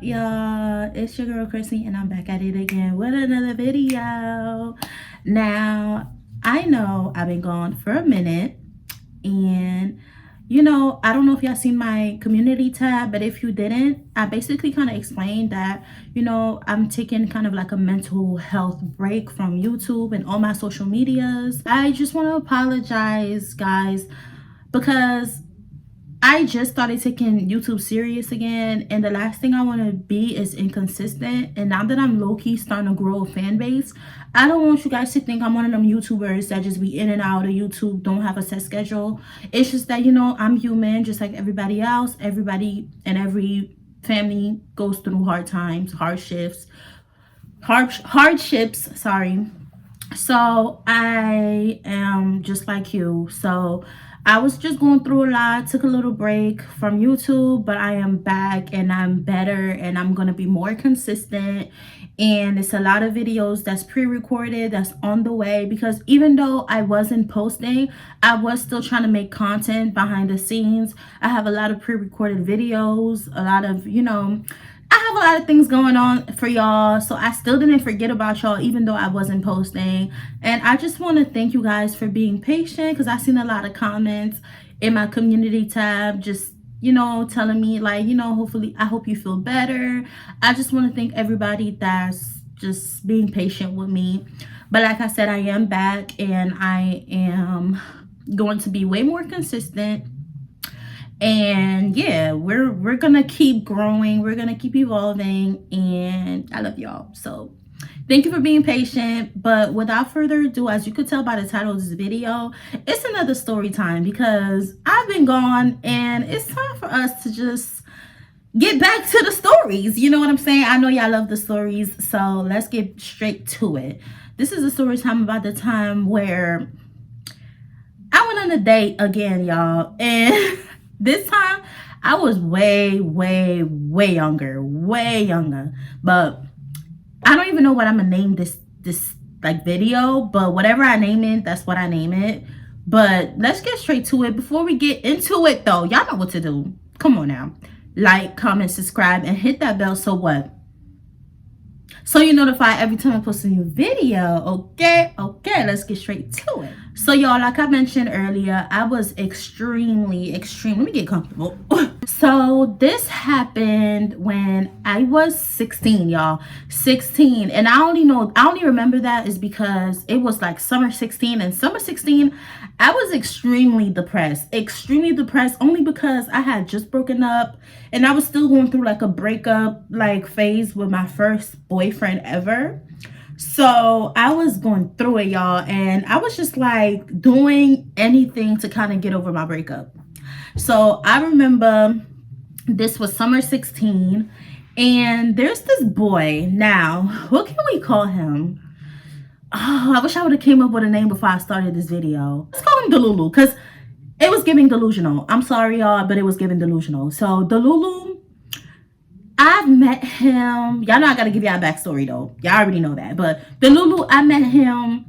y'all? It's your girl Chrissy, and I'm back at it again with another video. Now, I know I've been gone for a minute, and I don't know if y'all seen my community tab, but if you didn't, I basically kind of explained that I'm taking kind of like a mental health break from YouTube and all my social medias. I just want to apologize, guys, because I just started taking YouTube serious again, and the last thing I want to be is inconsistent. And now that I'm low-key starting to grow a fan base, I don't want you guys to think I'm one of them YouTubers that just be in and out of YouTube, don't have a set schedule. It's just that, I'm human just like everybody else. Everybody and every family goes through hard times, hardships, sorry. So I am just like you. So I was just going through a lot, took a little break from YouTube, but I am back and I'm better and I'm going to be more consistent. And it's a lot of videos that's pre-recorded, that's on the way, because even though I wasn't posting, I was still trying to make content behind the scenes. I have a lot of pre-recorded videos, a lot of, I have a lot of things going on for y'all, so I still didn't forget about y'all even though I wasn't posting. And I just want to thank you guys for being patient, because I've seen a lot of comments in my community tab just telling me like, hopefully I hope you feel better. I just want to thank everybody that's just being patient with me. But like I said, I am back and I am going to be way more consistent. And yeah, we're gonna keep growing, we're gonna keep evolving, and I love y'all. So thank you for being patient. But without further ado, as you could tell by the title of this video, it's another story time, because I've been gone and it's time for us to just get back to the stories. You know what I'm saying? I know y'all love the stories, so let's get straight to it. This is a story time about the time where I went on a date again, y'all, and this time I was way younger, but I don't even know what I'm gonna name this like video, but whatever I name it, that's what I name it. But let's get straight to it. Before we get into it though, y'all know what to do. Come on now, like, comment, subscribe, and hit that bell so you're notified every time I post a new video. Okay, let's get straight to it. So y'all, like I mentioned earlier, I was extremely, let me get comfortable. So this happened when I was 16, y'all. 16. And I only remember that is because it was like summer 16, and summer 16 I was extremely depressed only because I had just broken up and I was still going through like a breakup like phase with my first boyfriend ever. So I was going through it, y'all, and I was just like doing anything to kind of get over my breakup. So I remember this was summer 16, and there's this boy. Now, what can we call him? Oh, I wish I would have came up with a name before I started this video. Let's call him Delulu, because it was giving delusional. I'm sorry, y'all, but it was giving delusional. So Delulu, I've met him. Y'all know I gotta give y'all a backstory though. Y'all already know that. But Delulu, I met him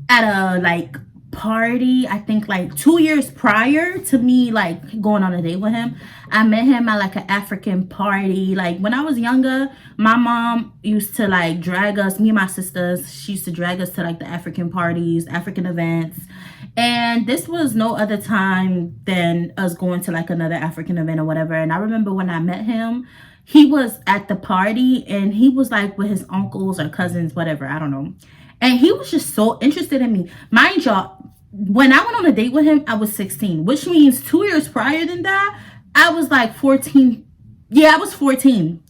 at a like party, I think like 2 years prior to me like going on a date with him. I met him at like an African party. Like when I was younger, my mom used to like drag us, me and my sisters, she used to drag us to like the African parties, African events. And this was no other time than us going to like another African event or whatever. And I remember when I met him, he was at the party and he was like with his uncles or cousins, whatever, I don't know. And he was just so interested in me. Mind y'all, when I went on a date with him, I was 16, which means 2 years prior than that, I was like 14. Yeah, I was 14,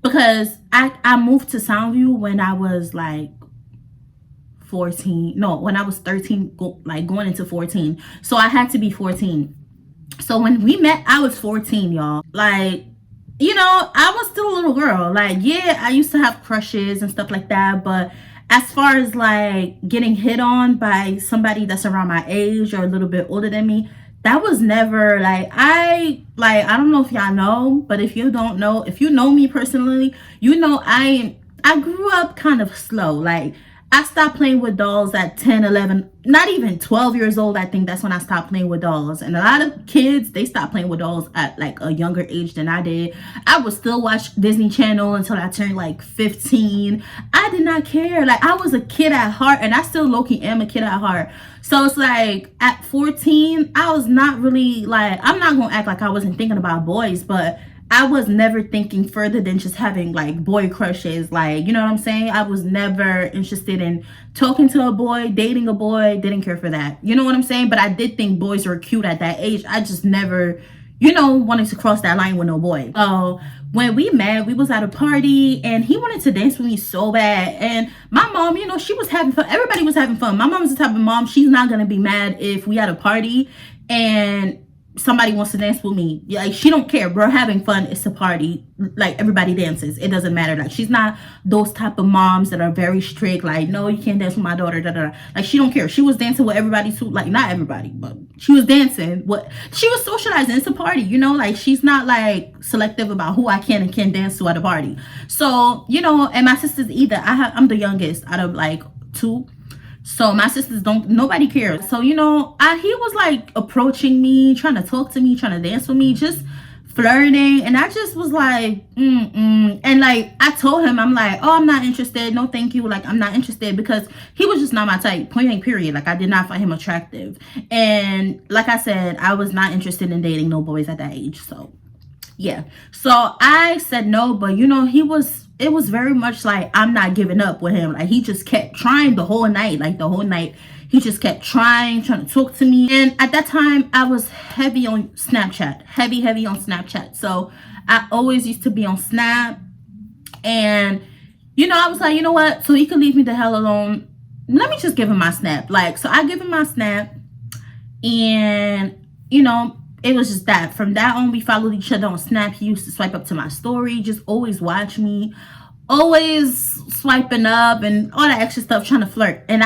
because I moved to Soundview when I was like 14. No, when I was 13, going into 14. So I had to be 14. So when we met, I was 14, y'all. Like, I was still a little girl. Like, yeah, I used to have crushes and stuff like that, but as far as like getting hit on by somebody that's around my age or a little bit older than me, that was never like, I don't know if y'all know, but if you don't know, if you know me personally, I grew up kind of slow. Like I stopped playing with dolls at 10, 11, not even 12 years old. I think that's when I stopped playing with dolls. And a lot of kids, they stopped playing with dolls at like a younger age than I did. I would still watch Disney Channel until I turned like 15. I did not care. Like, I was a kid at heart, and I still low-key am a kid at heart. So it's like at 14, I was not really like, I'm not gonna act like I wasn't thinking about boys, but I was never thinking further than just having like boy crushes. Like, you know what I'm saying? I was never interested in talking to a boy, dating a boy, didn't care for that. You know what I'm saying? But I did think boys were cute at that age. I just never, you know, wanted to cross that line with no boy. So when we met, we was at a party and he wanted to dance with me so bad. And my mom, you know, she was having fun. Everybody was having fun. My mom's the type of mom, she's not going to be mad if we had a party and somebody wants to dance with me. Like, she don't care. We're having fun. It's a party. Like, everybody dances. It doesn't matter. Like, she's not those type of moms that are very strict. Like, no, you can't dance with my daughter. Da, da, da. Like, she don't care. She was dancing with everybody too. Like, not everybody, but she was dancing. She was socializing. It's a party, you know. Like, she's not like selective about who I can and can't dance to at a party. So, you know, and my sisters either. I'm the youngest out of like 2. So my sisters nobody cares. So, you know, he was like approaching me, trying to talk to me, trying to dance with me, just flirting. And I just was like, And like, I told him, I'm like, oh, I'm not interested. No, thank you. Like, I'm not interested, because he was just not my type. Point blank, period. Like, I did not find him attractive. And like I said, I was not interested in dating no boys at that age. So yeah. So I said no, but you know, it was very much like, I'm not giving up with him. Like, he just kept trying the whole night. Like, the whole night, he just kept trying to talk to me. And at that time, I was heavy on Snapchat. Heavy on Snapchat. So I always used to be on Snap. And, you know, I was like, you know what? So he could leave me the hell alone. Let me just give him my Snap. Like, so I give him my Snap. And, you know, it was just that. From that on, we followed each other on Snap. He used to swipe up to my story, just always watch me, always swiping up and all that extra stuff, trying to flirt. And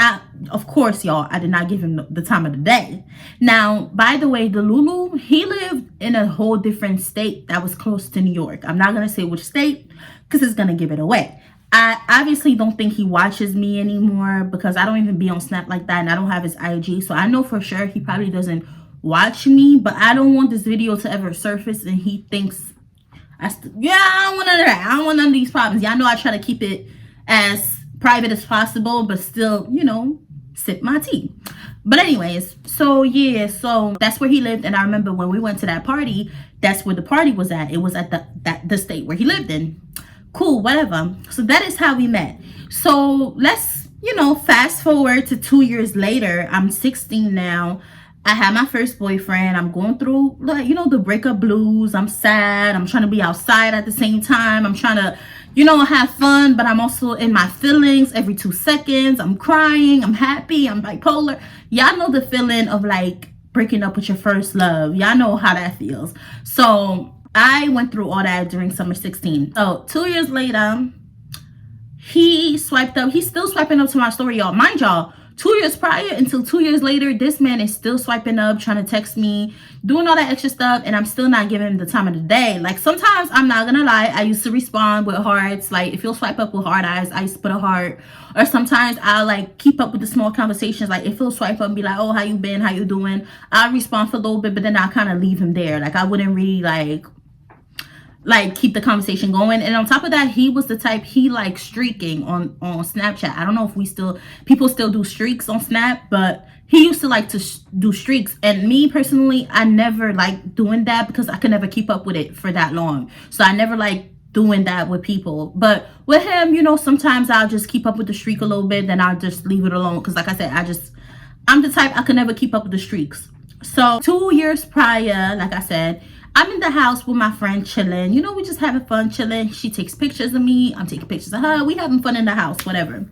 of course, y'all, I did not give him the time of the day. Now, by the way, the Lulu, he lived in a whole different state that was close to New York. I'm not going to say which state, because it's going to give it away. I obviously don't think he watches me anymore, because I don't even be on Snap like that, and I don't have his IG. So I know for sure he probably doesn't watch me, but I don't want this video to ever surface and he thinks I don't want none of that. I don't want none of these problems. Y'all know I try to keep it as private as possible, but still, you know, sip my tea. But anyways, so yeah, so that's where he lived. And I remember when we went to that party, that's where the party was at. It was at the state where he lived in. Cool, whatever. So that is how we met. So let's, you know, fast forward to 2 years later. I'm 16 now. I had my first boyfriend. I'm going through, like, you know, the breakup blues. I'm sad. I'm trying to be outside at the same time. I'm trying to, you know, have fun, but I'm also in my feelings every 2 seconds. I'm crying. I'm happy. I'm bipolar. Y'all know the feeling of like breaking up with your first love. Y'all know how that feels. So I went through all that during summer 16. So 2 years later, he swiped up. He's still swiping up to my story, y'all. Mind y'all, 2 years prior until 2 years later, this man is still swiping up, trying to text me, doing all that extra stuff, and I'm still not giving him the time of the day. Like, sometimes, I'm not gonna lie, I used to respond with hearts. Like, if he'll swipe up with hard eyes, I used to put a heart. Or sometimes I'll like keep up with the small conversations. Like, if he'll swipe up and be like, oh, how you been, how you doing, I'll respond for a little bit, but then I'll kind of leave him there. Like, I wouldn't really like keep the conversation going. And on top of that, he was the type, he liked streaking on Snapchat. I don't know if people still do streaks on Snap, but he used to like to do streaks. And me personally, I never liked doing that, because I could never keep up with it for that long. So I never liked doing that with people. But with him, you know, sometimes I'll just keep up with the streak a little bit, then I'll just leave it alone, because like I said, I'm the type, I could never keep up with the streaks. So 2 years prior, like I said, I'm in the house with my friend chilling. You know, we just having fun chilling. She takes pictures of me. I'm taking pictures of her. We having fun in the house, whatever.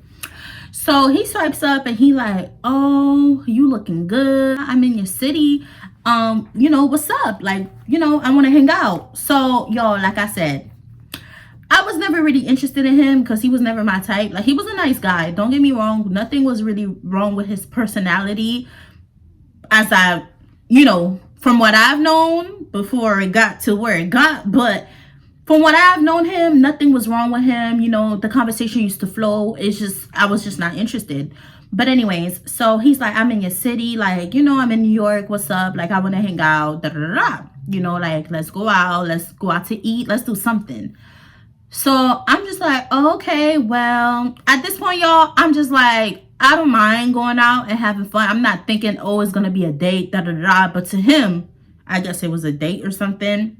So he swipes up and he like, oh, you looking good. I'm in your city. You know, what's up? Like, you know, I want to hang out. So, y'all, like I said, I was never really interested in him, because he was never my type. Like, he was a nice guy. Don't get me wrong. Nothing was really wrong with his personality, as you know, from what I've known before it got to where it got. But from what I've known him, nothing was wrong with him. You know, the conversation used to flow. It's just, I was just not interested. But anyways, so he's like, I'm in your city. Like, you know, I'm in New York. What's up? Like, I want to hang out. Da, da, da, da. You know, like, let's go out. Let's go out to eat. Let's do something. So I'm just like, oh, okay, well, at this point, y'all, I'm just like, I don't mind going out and having fun. I'm not thinking, oh, it's going to be a date, da, da, da, da. But to him, I guess it was a date or something.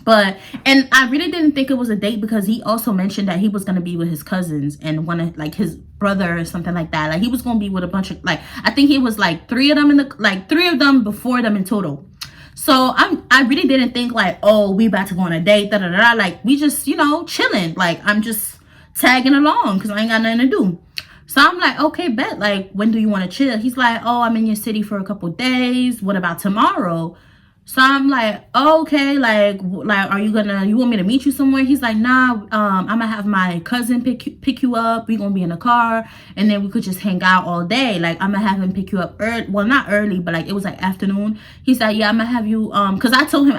But, and I really didn't think it was a date because he also mentioned that he was going to be with his cousins and one of, like, his brother or something like that. Like, he was going to be with a bunch of, like, I think he was like three of them before them in total. So I really didn't think like, oh, we about to go on a date, da da da. Like, we just, you know, chilling. Like, I'm just tagging along because I ain't got nothing to do. So I'm like, okay, bet. Like, when do you want to chill? He's like, oh, I'm in your city for a couple days. What about tomorrow? So I'm like, oh, okay, like, are you want me to meet you somewhere? He's like, nah, I'm gonna have my cousin pick you up. We're gonna be in a car, and then we could just hang out all day. Like, I'm gonna have him pick you up early. Well, not early, but like, it was like afternoon. He's like, yeah, I'm gonna have you, because I told him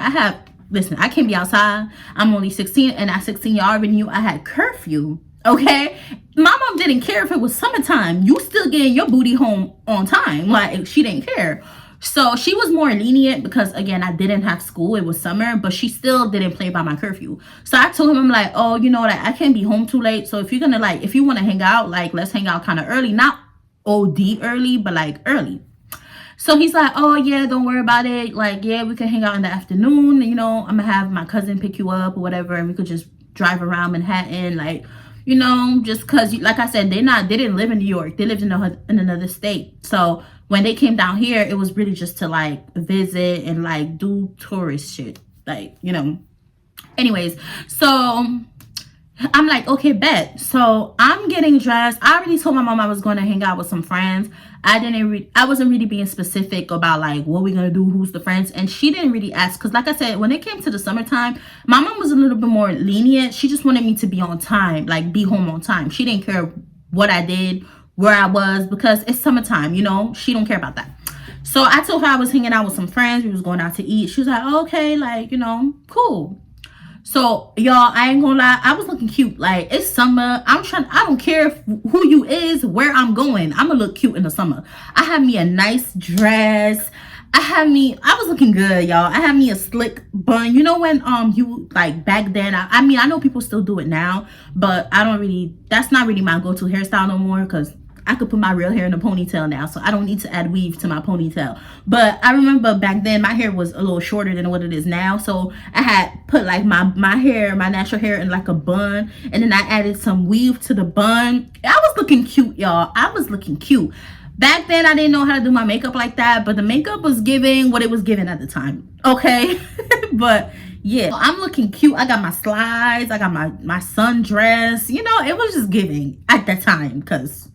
listen, I can't be outside. I'm only 16, and at 16, y'all already knew I had curfew. Okay, my mom didn't care if it was summertime. You still getting your booty home on time. Like, she didn't care. So she was more lenient because, again, I didn't have school. It was summer, but she still didn't play by my curfew. So I told him, I'm like, oh, you know, like, I can't be home too late. So if you're gonna, like, if you want to hang out, like, let's hang out kind of early, not OD early, but like early. So he's like, oh yeah, don't worry about it. Like, yeah, we can hang out in the afternoon. You know, I'm gonna have my cousin pick you up or whatever, and we could just drive around Manhattan, like, you know, just because, like I said, they didn't live in New York. They lived in another state. So when they came down here, it was really just to like visit and like do tourist shit, like, you know. Anyways, so I'm like, okay, bet. So I'm getting dressed. I already told my mom I was going to hang out with some friends. I wasn't really being specific about like what we're going to do, who's the friends. And she didn't really ask. Because like I said, when it came to the summertime, my mom was a little bit more lenient. She just wanted me to be on time, like be home on time. She didn't care what I did, where I was, because it's summertime, you know. She don't care about that. So I told her I was hanging out with some friends. We was going out to eat. She was like, oh, okay, like, you know, cool. So y'all, I ain't gonna lie, I was looking cute. Like, it's summer. I don't care who you is, where I'm going. I'm gonna look cute in the summer. I had me a nice dress. I was looking good, y'all. I had me a slick bun. You know when you like back then, I mean, I know people still do it now, but that's not really my go-to hairstyle no more, because I could put my real hair in a ponytail now, so I don't need to add weave to my ponytail. But I remember back then my hair was a little shorter than what it is now, so I had put like my natural hair in like a bun, and then I added some weave to the bun. I was looking cute, y'all. I was looking cute. Back then I didn't know how to do my makeup like that, but the makeup was giving what it was giving at the time, okay? But yeah, I'm looking cute. I got my slides, I got my sundress, you know. It was just giving at that time, because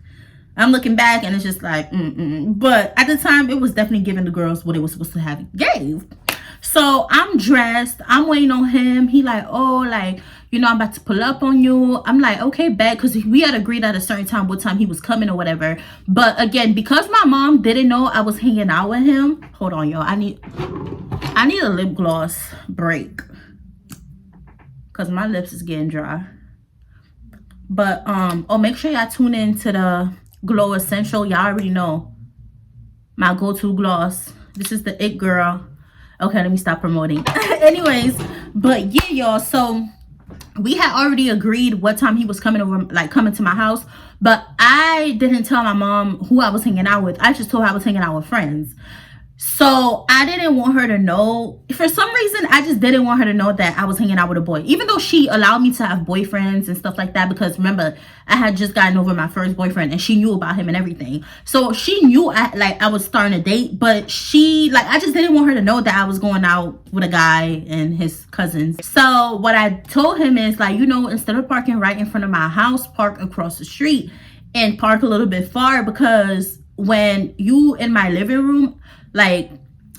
I'm looking back and it's just like, But at the time, it was definitely giving the girls what it was supposed to have gave. So I'm dressed. I'm waiting on him. He like, oh, like, you know, I'm about to pull up on you. I'm like, okay, bet. Because we had agreed at a certain time what time he was coming or whatever. But again, because my mom didn't know I was hanging out with him. Hold on, y'all. I need a lip gloss break, because my lips is getting dry. But, make sure y'all tune in to the Glow Essential. Y'all already know my go-to gloss. This is the It Girl. Okay, let me stop promoting. Anyways, but yeah, y'all, so we had already agreed what time he was coming over, like coming to my house, but I didn't tell my mom who I was hanging out with. I just told her I was hanging out with friends. So I didn't want her to know. For some reason, I just didn't want her to know that I was hanging out with a boy, even though she allowed me to have boyfriends and stuff like that, because remember, I had just gotten over my first boyfriend and she knew about him and everything. So she knew I was starting a date, but I just didn't want her to know that I was going out with a guy and his cousins. So what I told him is, like, you know, instead of parking right in front of my house, park across the street and park a little bit far, because when you in my living room, like,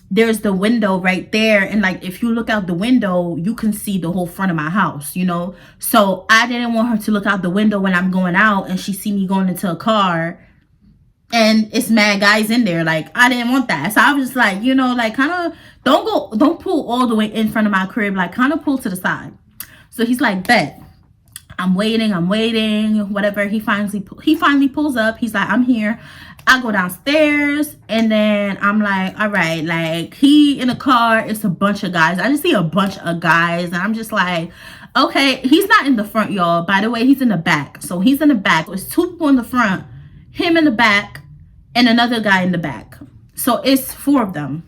there's the window right there, and like if you look out the window, you can see the whole front of my house, you know. So I didn't want her to look out the window when I'm going out and she see me going into a car and it's mad guys in there. Like, I didn't want that. So I was just like, you know, like, kind of don't pull all the way in front of my crib, like kind of pull to the side. So he's like, bet. I'm waiting, whatever. He finally pulls up. He's like, I'm here. I go downstairs, and then I'm like, all right, like, he in the car, it's a bunch of guys. I just see a bunch of guys, and I'm just like, okay. He's not in the front, y'all. By the way, he's in the back. So he's in the back. It's 2 people in the front, him in the back, and another guy in the back. So it's 4 of them.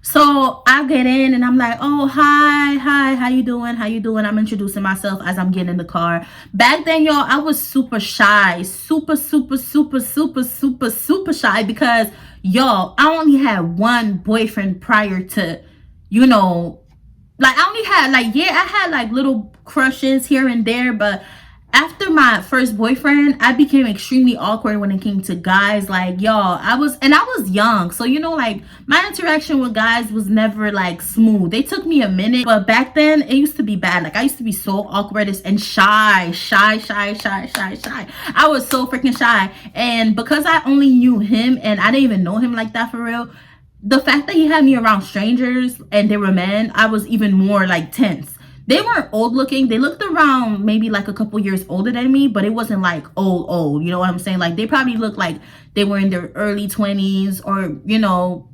So I get in and I'm like, oh, hi, how you doing? I'm introducing myself as I'm getting in the car. Back then, y'all, I was super shy, super shy, because, y'all, I only had one boyfriend prior to, you know, like, I only had, like, yeah, I had, like, little crushes here and there, but after my first boyfriend, I became extremely awkward when it came to guys. Like, y'all, I was young. So, you know, like, my interaction with guys was never, like, smooth. They took me a minute. But back then, it used to be bad. Like, I used to be so awkward and shy. I was so freaking shy. And because I only knew him and I didn't even know him like that for real, the fact that he had me around strangers and they were men, I was even more, like, tense. They weren't old looking. They looked around maybe like a couple years older than me, but it wasn't like old. You know what I'm saying? Like, they probably looked like they were in their early 20s, or, you know,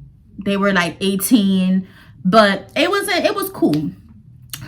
they were like 18, but it was cool.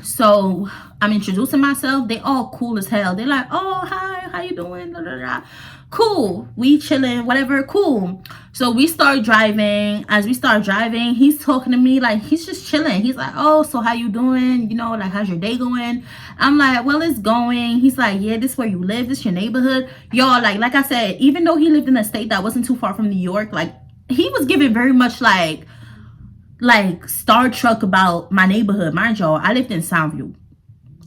So I'm introducing myself. They all cool as hell. They're like, oh, hi, how you doing? Da, da, da. Cool. We chilling, whatever. Cool. So we start driving. As we start driving, he's talking to me like he's just chilling. He's like, oh, so how you doing? You know, like, how's your day going? I'm like, well, it's going. He's like, yeah, this where you live. This your neighborhood. Y'all, like I said, even though he lived in a state that wasn't too far from New York, like, he was giving very much like Star Trek about my neighborhood. Mind y'all, I lived in Soundview.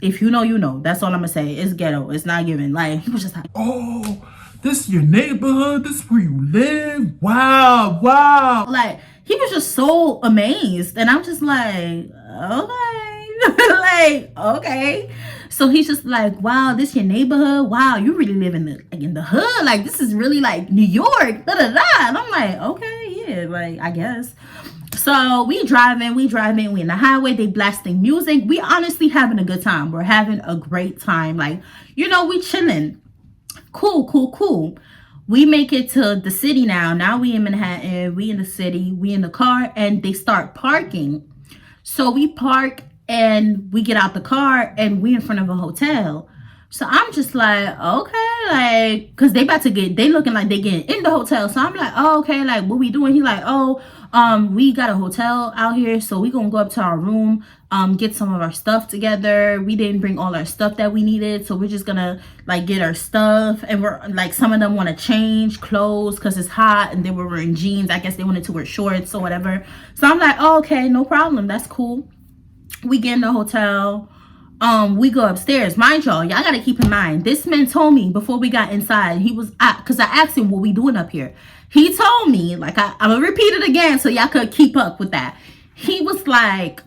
If you know, you know. That's all I'm gonna say. It's ghetto. It's not giving. Like, he was just like, oh, this is your neighborhood? This is where you live? Wow. Like, he was just so amazed. And I'm just like, okay. Like, okay. So he's just like, wow, this your neighborhood? Wow, you really live in the hood. Like, this is really like New York. Da da da. And I'm like, okay, yeah, like, I guess. So we driving, we in the highway, they blasting music. We honestly having a good time. We're having a great time. Like, you know, we chilling. Cool. We make it to the city now. Now we in Manhattan, we in the city, we in the car, and they start parking. So we park and we get out the car and we in front of a hotel. So I'm just like, okay, like, cause they looking like they getting in the hotel. So I'm like, oh, okay, like, what we doing? He like, oh, we got a hotel out here, so we gonna go up to our room, get some of our stuff together. We didn't bring all our stuff that we needed, so we're just gonna like get our stuff. And we're like, some of them want to change clothes because it's hot, and they were wearing jeans. I guess they wanted to wear shorts or whatever. So I'm like, oh, okay, no problem, that's cool. We get in the hotel. We go upstairs. Mind y'all gotta keep in mind, this man told me before we got inside, because I asked him, what we doing up here? He told me, like, I'm gonna repeat it again so y'all could keep up with that. He was like,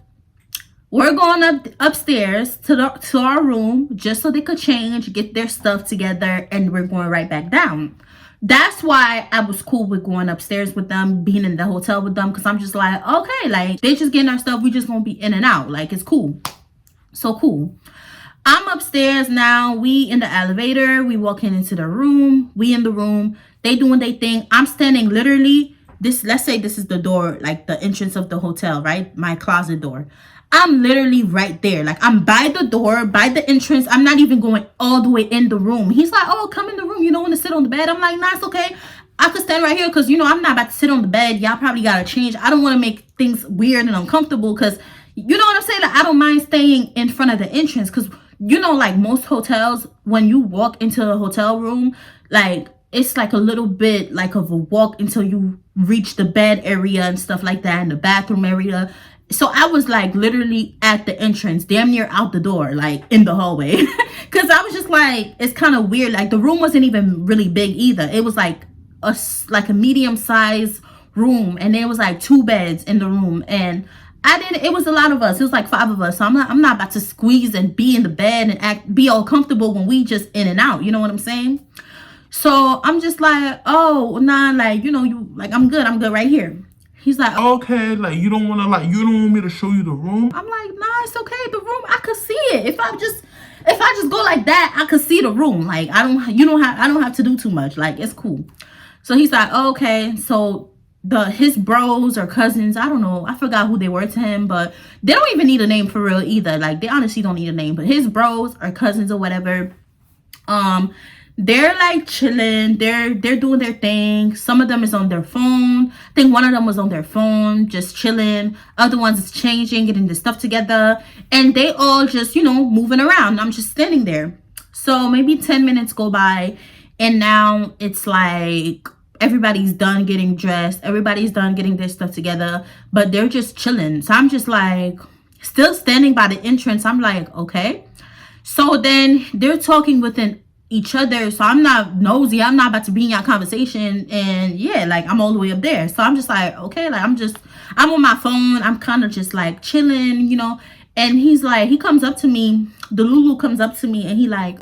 we're going upstairs to our room just so they could change, get their stuff together, and we're going right back down. That's why I was cool with going upstairs with them, being in the hotel with them, because I'm just like, okay, like, they just getting our stuff, we just gonna be in and out, like, it's cool. So cool. I'm upstairs now. We in the elevator. We walking into the room. We in the room. They doing their thing. I'm standing literally let's say this is the door, like the entrance of the hotel, right? My closet door. I'm literally right there. Like, I'm by the door, by the entrance. I'm not even going all the way in the room. He's like, oh, come in the room. You don't want to sit on the bed? I'm like, nah, it's okay. I could stand right here because, you know, I'm not about to sit on the bed. Y'all probably got to change. I don't want to make things weird and uncomfortable because, you know what I'm saying? Like, I don't mind staying in front of the entrance because, you know, like most hotels, when you walk into a hotel room, like, it's like a little bit like of a walk until you reach the bed area and stuff like that, and the bathroom area. So I was like literally at the entrance, damn near out the door, like in the hallway. Because I was just like, it's kind of weird. Like, the room wasn't even really big either. It was like a medium size room, and there was like 2 beds in the room, and it was a lot of us. It was like 5 of us. So I'm not about to squeeze and be in the bed and be all comfortable when we just in and out. You know what I'm saying? So I'm just like, oh, nah, like, you know, I'm good right here. He's like, okay, like, you don't want me to show you the room? I'm like, nah, it's okay. The room, I could see it. If I'm just, if I just go like that, I could see the room. Like, I don't have to do too much. Like, it's cool. So he's like, oh, okay. So his bros or cousins, I don't know, I forgot who they were to him, but they don't even need a name for real either. Like, they honestly don't need a name, but his bros or cousins or whatever, they're like chilling, they're doing their thing. Some of them is on their phone. I think one of them was on their phone just chilling. Other ones is changing, getting the stuff together, and they all just, you know, moving around. I'm just standing there. So maybe 10 minutes go by, and now it's like everybody's done getting dressed, everybody's done getting their stuff together, but they're just chilling. So I'm just like still standing by the entrance. I'm like, okay. So then they're talking within each other. So I'm not nosy. I'm not about to be in your conversation. And yeah, like I'm all the way up there. So I'm just like, okay, like I'm on my phone. I'm kind of just like chilling, you know. And he's like, he comes up to me. The Lulu comes up to me and he like,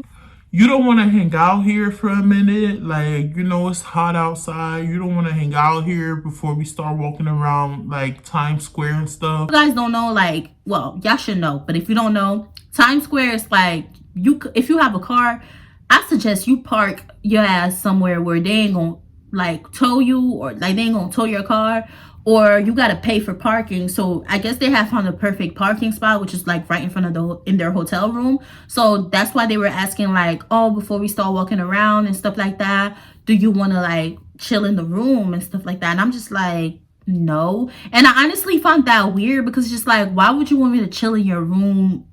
you don't want to hang out here for a minute? Like, you know, it's hot outside. You don't want to hang out here before we start walking around like Times Square and stuff? You guys don't know, like, well, y'all should know, but if you don't know, Times Square is like, if you have a car, I suggest you park your ass somewhere where they ain't gonna like tow you, or like they ain't gonna tow your car, or you gotta pay for parking. So I guess they have found the perfect parking spot, which is like right in front of in their hotel room. So that's why they were asking like, oh, before we start walking around and stuff like that, do you want to like chill in the room and stuff like that? And I'm just like, no. And I honestly found that weird, because it's just like, why would you want me to chill in your room?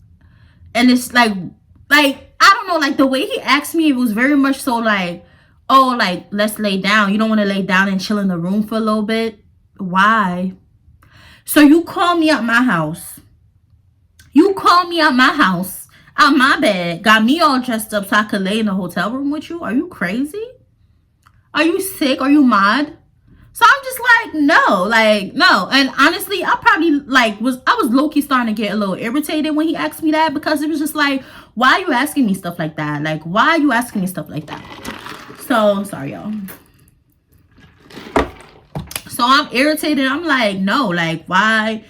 And it's like I don't know, like the way he asked me, it was very much so like, oh, like let's lay down. You don't want to lay down and chill in the room for a little bit? Why? So you call me out my house. You call me out my house, out my bed, got me all dressed up so I could lay in the hotel room with you? Are you crazy? Are you sick? Are you mad? So I'm just like, no. And honestly, I probably like I was low-key starting to get a little irritated when he asked me that, because it was just like, why are you asking me stuff like that? Like, why are you asking me stuff like that? So sorry, y'all. So I'm irritated. I'm like, no, like, why?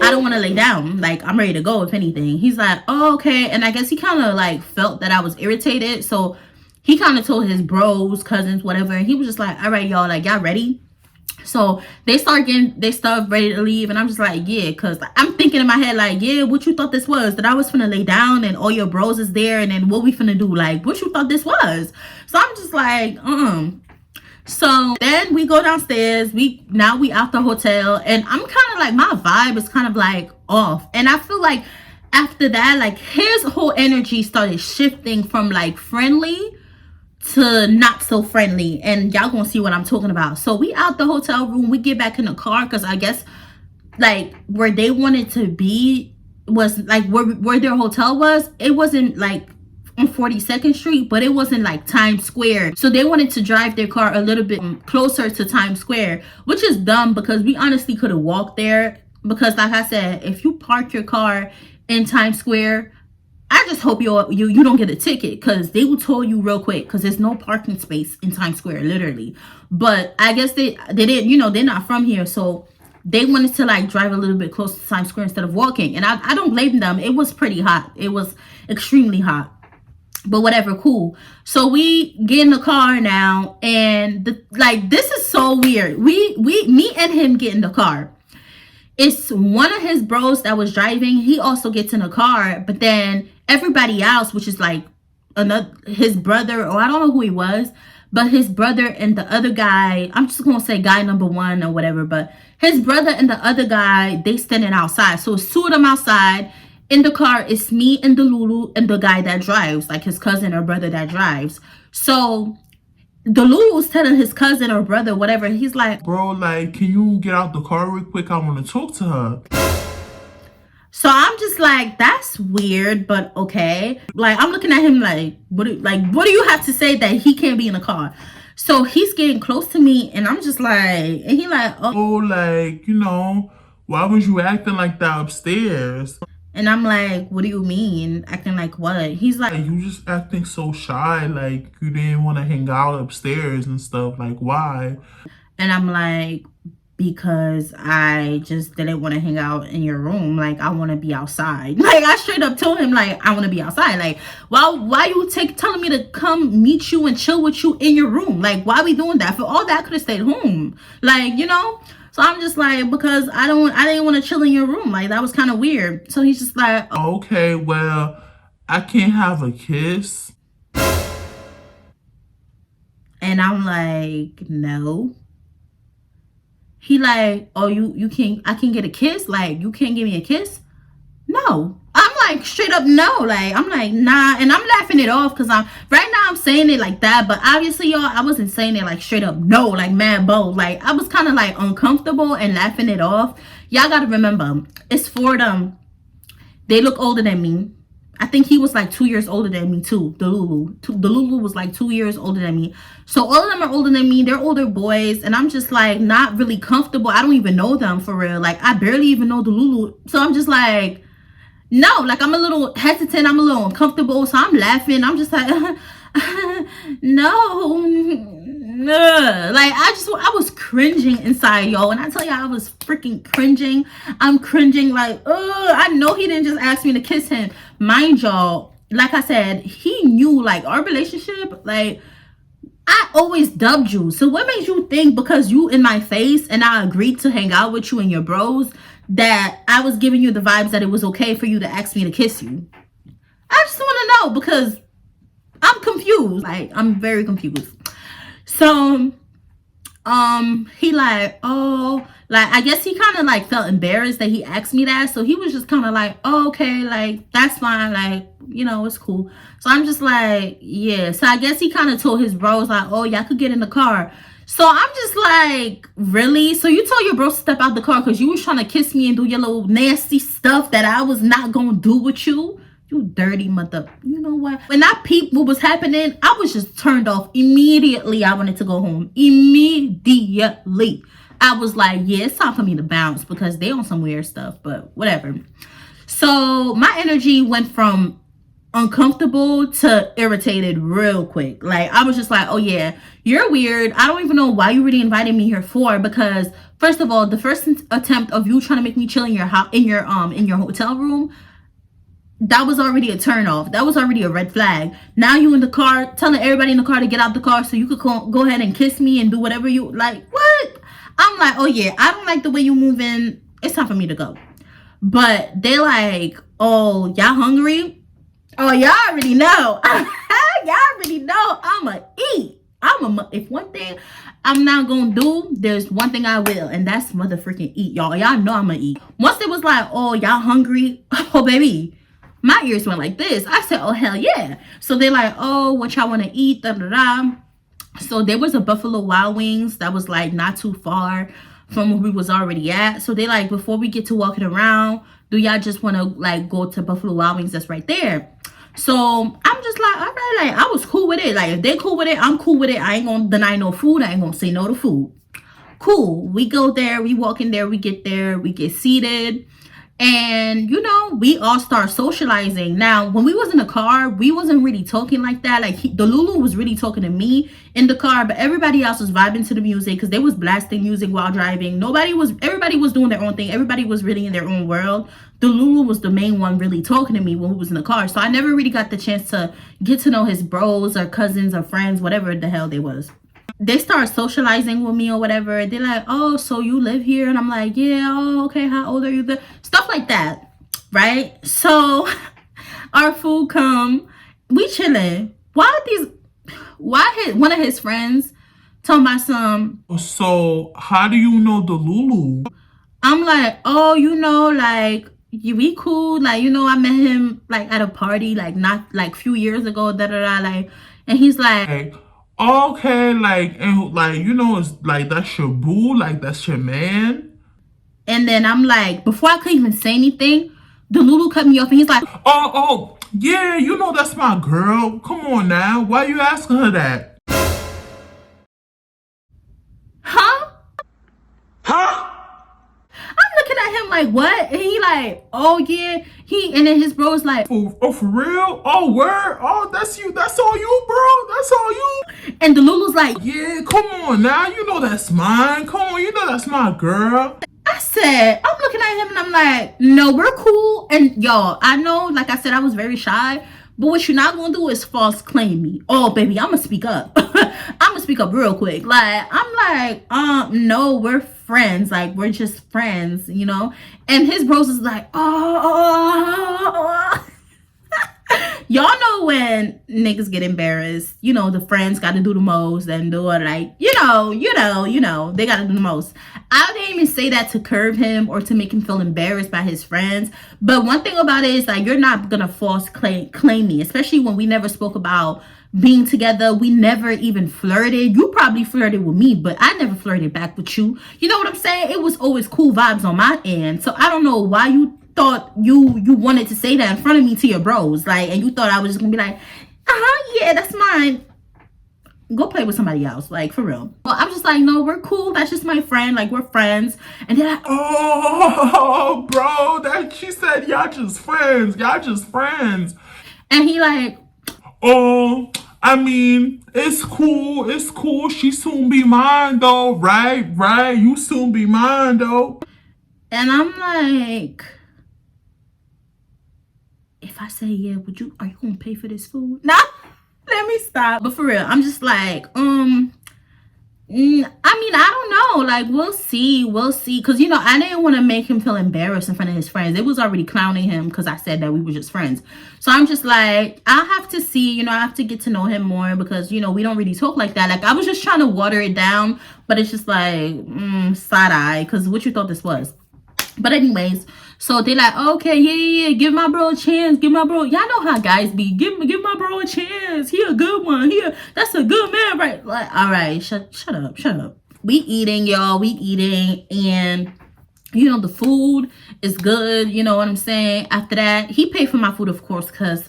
I don't want to lay down. Like, I'm ready to go, if anything. He's like, oh, okay. And I guess he kind of like felt that I was irritated. So he kind of told his bros, cousins, whatever. And he was just like, all right, y'all, like, y'all ready? So they start getting their stuff ready to leave. And I'm just like, yeah, because I'm thinking in my head, like, yeah, what you thought this was? That I was finna lay down and all your bros is there. And then what we finna do? Like, what you thought this was? So I'm just like, So then we go downstairs. We out the hotel. And I'm kind of like, my vibe is kind of like off. And I feel like after that, like his whole energy started shifting from like friendly to not so friendly, and y'all gonna see what I'm talking about. So we out the hotel room, we get back in the car, because I guess like where they wanted to be was like where their hotel was. It wasn't like on 42nd Street, but it wasn't like Times Square. So they wanted to drive their car a little bit closer to Times Square, which is dumb, because we honestly could have walked there. Because like I said, if you park your car in Times Square, I just hope you don't get a ticket, because they will tow you real quick, because there's no parking space in Times Square, literally. But I guess they didn't, you know, they're not from here, so they wanted to like drive a little bit closer to Times Square instead of walking. And I don't blame them. It was pretty hot. It was extremely hot. But whatever, cool. So we get in the car now, and this is so weird. Me and him get in the car. It's one of his bros that was driving. He also gets in the car, but then everybody else, which is like his brother, or I don't know who he was, but his brother and the other guy, I'm just gonna say guy number one or whatever, but his brother and the other guy, they standing outside. So it's two of them outside. In the car, it's me and the Lulu and the guy that drives, like his cousin or brother that drives. So the Lulu's telling his cousin or brother, whatever, he's like, bro, like, can you get out the car real quick? I want to talk to her. So I'm just like, that's weird, but okay. Like, I'm looking at him like, what do you have to say that he can't be in the car? So he's getting close to me, and I'm just like, and he like, oh, like, you know, why was you acting like that upstairs? And I'm like, what do you mean? Acting like what? He's like, you just acting so shy, like you didn't want to hang out upstairs and stuff. Like, why? And I'm like, because I just didn't want to hang out in your room. Like, I want to be outside. Like, I straight up told him, like, I want to be outside. Like, why you telling me to come meet you and chill with you in your room? Like, why we doing that? For all that, I could have stayed home. Like, you know? So I'm just like, because I didn't want to chill in your room. Like, that was kind of weird. So he's just like, okay, well, I can't have a kiss. And I'm like, no. He like, oh, you can't, I can get a kiss? Like, you can't give me a kiss? No. I'm like, straight up no. Like, I'm like, nah. And I'm laughing it off because right now I'm saying it like that. But obviously, y'all, I wasn't saying it like straight up no, like mad bold. Like, I was kind of like uncomfortable and laughing it off. Y'all got to remember, it's for them. They look older than me. I think he was like 2 years older than me too. The Lulu was like 2 years older than me. So all of them are older than me. They're older boys. And I'm just like not really comfortable. I don't even know them for real. Like, I barely even know the Lulu. So I'm just like, no, like I'm a little hesitant. I'm a little uncomfortable. So I'm laughing. I'm just like, no. Like, I was cringing inside, yo. When I tell you I was freaking cringing, I'm cringing like, I know he didn't just ask me to kiss him. Mind y'all, like I said, he knew like our relationship, like I always dubbed you. So what made you think because you in my face and I agreed to hang out with you and your bros that I was giving you the vibes that it was okay for you to ask me to kiss you? I just want to know because I'm confused. Like, I'm very confused. So, he like, oh, like, I guess he kind of like felt embarrassed that he asked me that. So he was just kind of like, oh, okay, like, that's fine. Like, you know, it's cool. So I'm just like, yeah. So I guess he kind of told his bros like, oh, y'all could get in the car. So I'm just like, really? So you told your bros to step out the car because you was trying to kiss me and do your little nasty stuff that I was not going to do with you? You dirty mother. You know what? When I peeped what was happening, I was just turned off immediately. I wanted to go home. Immediately. I was like, yeah, it's time for me to bounce because they on some weird stuff, but whatever. So my energy went from uncomfortable to irritated real quick. Like, I was just like, oh yeah, you're weird. I don't even know why you really invited me here for, because first of all, the first attempt of you trying to make me chill in your hotel room, that was already a turn off. That was already a red flag. Now you in the car telling everybody in the car to get out the car so you could go ahead and kiss me and do whatever you like. What? I'm like, oh yeah, I don't like the way you moving. It's time for me to go. But they're like, oh, y'all hungry? Oh, y'all already know. Y'all already know I'ma eat. If one thing I'm not gonna do, there's one thing I will, and that's motherfucking eat, y'all. Y'all know I'ma eat. Once it was like, oh, y'all hungry? Oh, baby. My ears went like this. I said, oh, hell yeah. So they're like, oh, what y'all want to eat? Da, da, da. So there was a Buffalo Wild Wings that was like not too far from where we was already at. So they like, before we get to walking around, do y'all just want to like go to Buffalo Wild Wings that's right there? So I'm just like, all right, like I was cool with it. Like, if they cool with it, I'm cool with it. I ain't gonna deny no food. I ain't gonna say no to food. Cool. We go there, we walk in there, we get there, we get seated. And, you know, we all start socializing. Now, when we was in the car, we wasn't really talking like that. Like, the Lulu was really talking to me in the car, but everybody else was vibing to the music because they was blasting music while driving. Everybody was doing their own thing. Everybody was really in their own world. The Lulu was the main one really talking to me when we was in the car. So I never really got the chance to get to know his bros or cousins or friends, whatever the hell they was. They start socializing with me or whatever. They're like, oh, so you live here? And I'm like, yeah, oh, okay, how old are you? Stuff like that, right? So our food come, we chilling. Why one of his friends told my son, so how do you know the Lulu? I'm like, oh, you know, like, we cool. Like, you know, I met him like at a party, like not like few years ago, da da da. Like, and he's like, okay, like, and like, you know, it's like that's your boo, like that's your man. And then I'm like, before I could even say anything, the Lulu cut me off and he's like, oh, yeah, you know that's my girl. Come on now, why you asking her that? Huh? I'm looking at him like, what? And he like, oh yeah. And then his bro's like, oh, for real? Oh, where? Oh, that's you. That's all you, bro. That's all you. And the Lulu's like, yeah, come on now. You know that's mine. Come on, you know that's my girl. I said, I'm looking at him and I'm like, no, we're cool. And y'all, I know, like I said, I was very shy. But what you're not gonna do is false claim me. Oh, baby, I'm gonna speak up. I'm gonna speak up real quick. Like, I'm like, no, we're friends. Like, we're just friends, you know? And his bros is like, oh. Y'all know when niggas get embarrassed, you know, the friends got to do the most and do it like, you know, they got to do the most. I didn't even say that to curve him or to make him feel embarrassed by his friends. But one thing about it is like, you're not going to false claim me, especially when we never spoke about being together. We never even flirted. You probably flirted with me, but I never flirted back with you. You know what I'm saying? It was always cool vibes on my end. So I don't know why you thought you wanted to say that in front of me to your bros, like, and you thought I was just gonna be like, yeah, that's mine. Go play with somebody else, like, for real. Well, I'm just like, no, we're cool. That's just my friend. Like, we're friends. And they're like, oh, bro, that she said y'all just friends. Y'all just friends. And he like, oh, I mean, it's cool. It's cool. She soon be mine though, right? Right? You soon be mine though. And I'm like, if I say yeah, are you gonna pay for this food? Nah, let me stop. But for real, I'm just like, I mean, I don't know. Like, we'll see. Because, you know, I didn't want to make him feel embarrassed in front of his friends. They was already clowning him because I said that we were just friends. So I'm just like, I have to see, you know, I have to get to know him more because, you know, we don't really talk like that. Like, I was just trying to water it down. But it's just like, side eye. Because what you thought this was. But anyways, so they like, okay, yeah, give my bro a chance. Give my bro. Y'all know how guys be. Give my bro a chance. He a good one. That's a good man, right? Like, all right, shut up. We eating, y'all. We eating, and you know the food is good. You know what I'm saying? After that, he paid for my food, of course, cause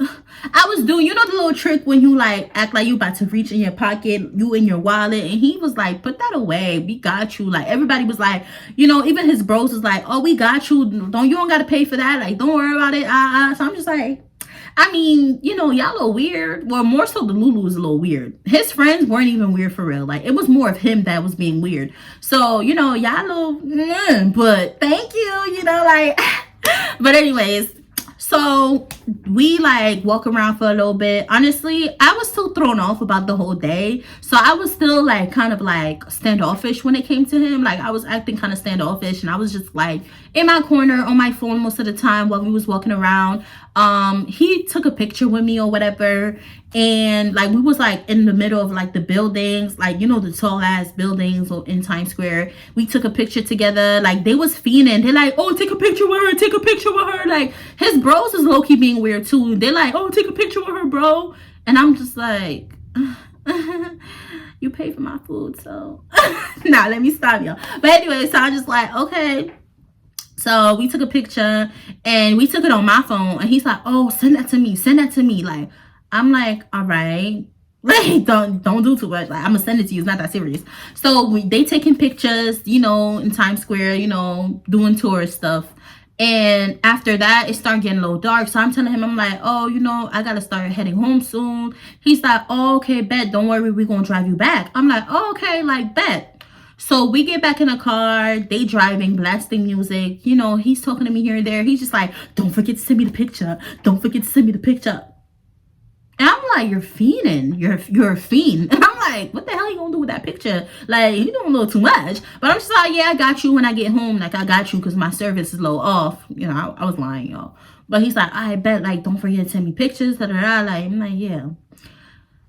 I was doing, you know, the little trick when you like act like you about to reach in your pocket, you in your wallet, and he was like, put that away. We got you. Like, everybody was like, you know, even his bros was like, oh, we got you. You don't gotta pay for that. Like, don't worry about it. So I'm just like, I mean, you know, y'all a little weird. Well, more so the Lulu was a little weird. His friends weren't even weird for real. Like, it was more of him that was being weird. So, you know, y'all little, but thank you, you know, like, but anyways, so we like walk around for a little bit. Honestly, I was still thrown off about the whole day. So I was still like kind of like standoffish when it came to him. Like, I was acting kind of standoffish and I was just like in my corner on my phone most of the time while we was walking around. He took a picture with me or whatever, and like we was like in the middle of like the buildings, like, you know, the tall ass buildings in Times Square. We took a picture together. Like, they was fiending. They're like, oh, take a picture with her. Like, his bros is low-key being weird too. They're like, oh, take a picture with her, bro. And I'm just like, you pay for my food, so nah, let me stop y'all. But anyway, so I just like, okay. So we took a picture and we took it on my phone, and he's like, oh, send that to me. Like, I'm like, all right, like, don't do too much. Like, I'm gonna send it to you. It's not that serious. So they taking pictures, you know, in Times Square, you know, doing tourist stuff. And after that, it started getting a little dark. So I'm telling him, I'm like, oh, you know, I gotta start heading home soon. He's like, oh, okay, bet. Don't worry, we're gonna drive you back. I'm like, oh, okay, like, bet. So we get back in the car, they driving, blasting music. You know, he's talking to me here and there. He's just like, don't forget to send me the picture. And I'm like, you're fiending. You're a fiend. And I'm like, what the hell are you gonna do with that picture? Like, you doing a little too much. But I'm just like, yeah, I got you when I get home. Like, I got you because my service is a little off. You know, I was lying, y'all. But he's like, I bet, like, don't forget to send me pictures. Like, I'm like, yeah.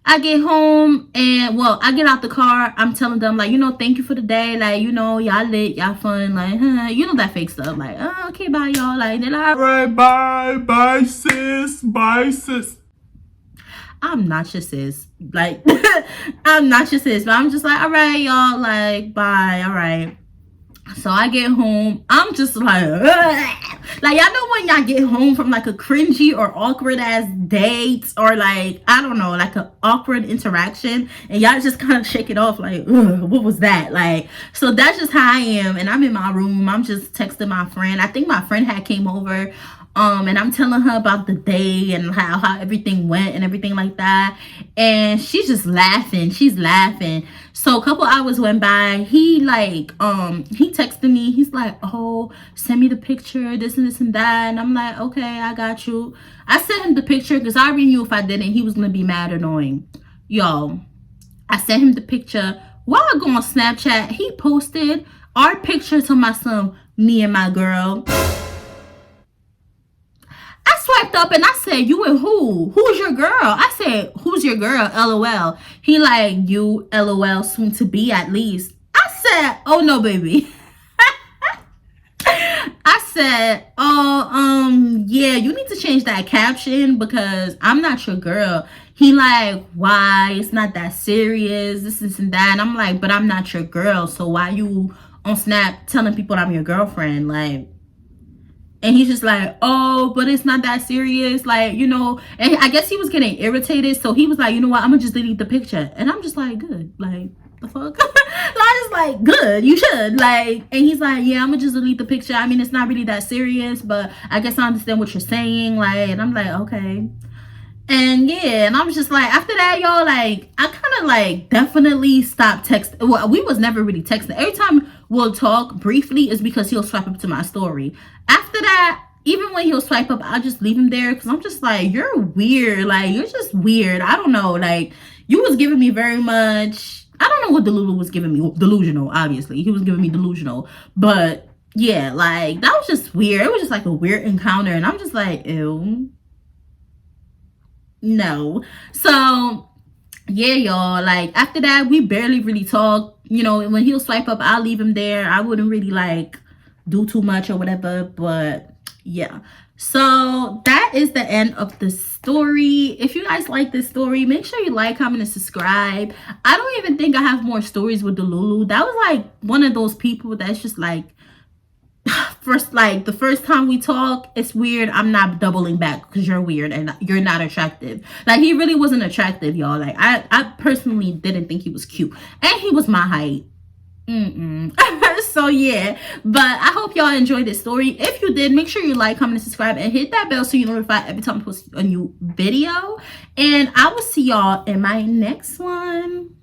I get home and, well, I get out the car. I'm telling them, like, you know, thank you for the day. Like, you know, y'all lit, y'all fun. Like, you know, that fake stuff. Like, oh, okay, bye, y'all. Like, they're like, all right, bye, sis. I'm not your sis. Like, I'm not your sis. But I'm just like, all right, y'all. Like, bye. All right. So I get home. I'm just like, Like, y'all know when y'all get home from like a cringy or awkward ass date, or like, I don't know, like an awkward interaction, and y'all just kind of shake it off like, ugh, what was that? Like, so that's just how I am. And I'm in my room, I'm just texting my friend. I think my friend had came over, and I'm telling her about the day and how everything went and everything like that, and she's just laughing. She's laughing. So a couple hours went by. He texted me. He's like, oh, send me the picture, this and this and that. And I'm like, okay, I got you. I sent him the picture because I already knew if I didn't, he was gonna be mad or annoying. Y'all, I sent him the picture. While I go on Snapchat, he posted our picture to my son, me and my girl. I swiped up and I said, you and who? Who's your girl? I said, who's your girl? LOL. He like, you, LOL, soon to be at least. I said, oh no, baby. I said, oh, yeah, you need to change that caption because I'm not your girl. He like, why? It's not that serious, this and that. And I'm like, but I'm not your girl. So why you on Snap telling people I'm your girlfriend? Like, and he's just like, oh, but it's not that serious. Like, you know, and I guess he was getting irritated. So he was like, you know what? I'm going to just delete the picture. And I'm just like, good. Like, the fuck? I was like, good. You should. Like, and he's like, yeah, I'm going to just delete the picture. I mean, it's not really that serious, but I guess I understand what you're saying. Like, and I'm like, okay. And yeah, and I was just like, after that, y'all, like, I kind of like definitely stopped texting. Well, we was never really texting. Every time we'll talk briefly is because he'll swipe up to my story. After that, even when he'll swipe up, I'll just leave him there because I'm just like, you're weird. Like, you're just weird. I don't know. Like, you was giving me very much. I don't know what Delulu was giving me. Delusional, obviously. He was giving me delusional. But yeah, like, that was just weird. It was just like a weird encounter. And I'm just like, ew. No. So yeah, y'all, like after that we barely really talk. You know, when he'll swipe up, I'll leave him there. I wouldn't really like do too much or whatever, but yeah. So that is the end of the story. If you guys like this story, make sure you like, comment, and subscribe. I don't even think I have more stories with Delulu. That was like one of those people that's just like, the first time we talk, it's weird. I'm not doubling back because you're weird and you're not attractive. Like, he really wasn't attractive, y'all. Like, I personally didn't think he was cute, and he was my height. So yeah, but I hope y'all enjoyed this story. If you did, make sure you like, comment, and subscribe, and hit that bell so you're notified every time I post a new video. And I will see y'all in my next one.